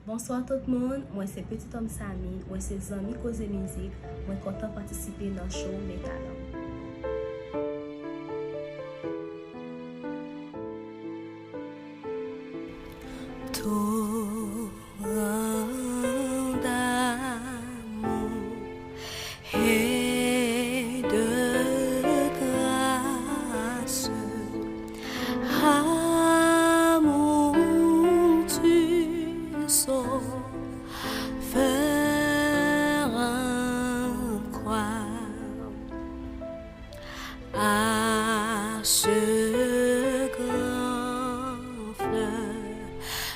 Bonsoir tout le monde, moi c'est PETIT-HOMME Samie, moi c'est Samie Koze Mizik, moi content participer dans le show mes talents. Torrent d'amour et de grâce, amour tu sauves faire croire à ce grand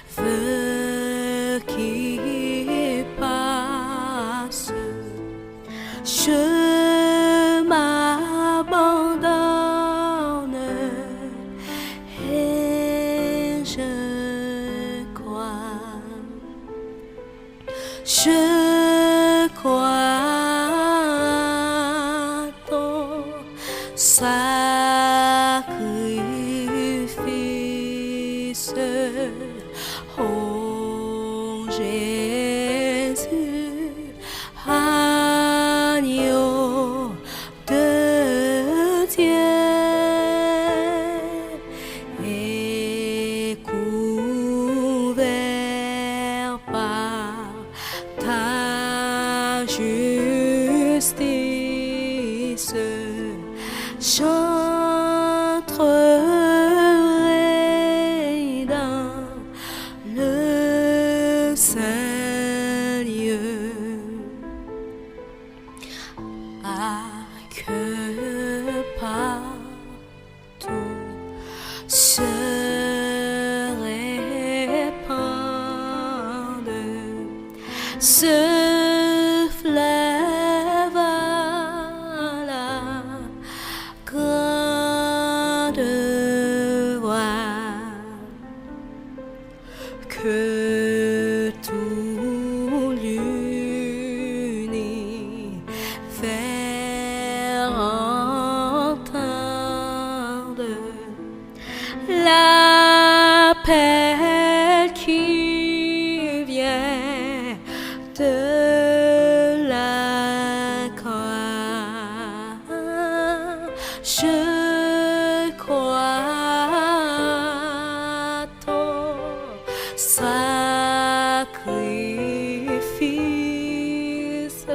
fleuve qui passe. Je m'abandonne et je crois, ton sacrifice, ô Jésus, agneau de Dieu, et couvert par ta justice, j'entrerai dans le saint lieu. Ah, que partout se répandent ce fleuve à la grande voix, que tout l'univers entende l'appel qui vient de la croix. Je crois ton sacrifice,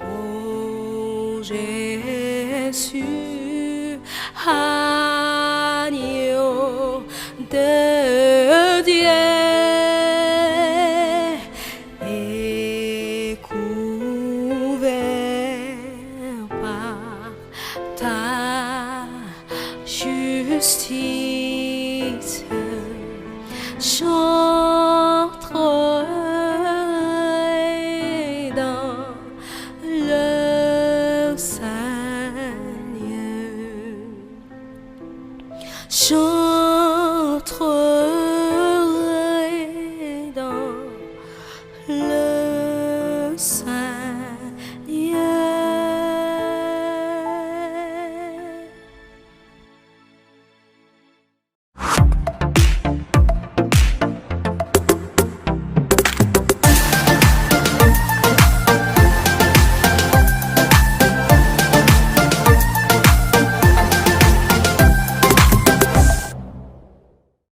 ô Jésus, agneau de Dieu, et couvert par ta justice, j'entrerai dans le saint lieu. J'entrerai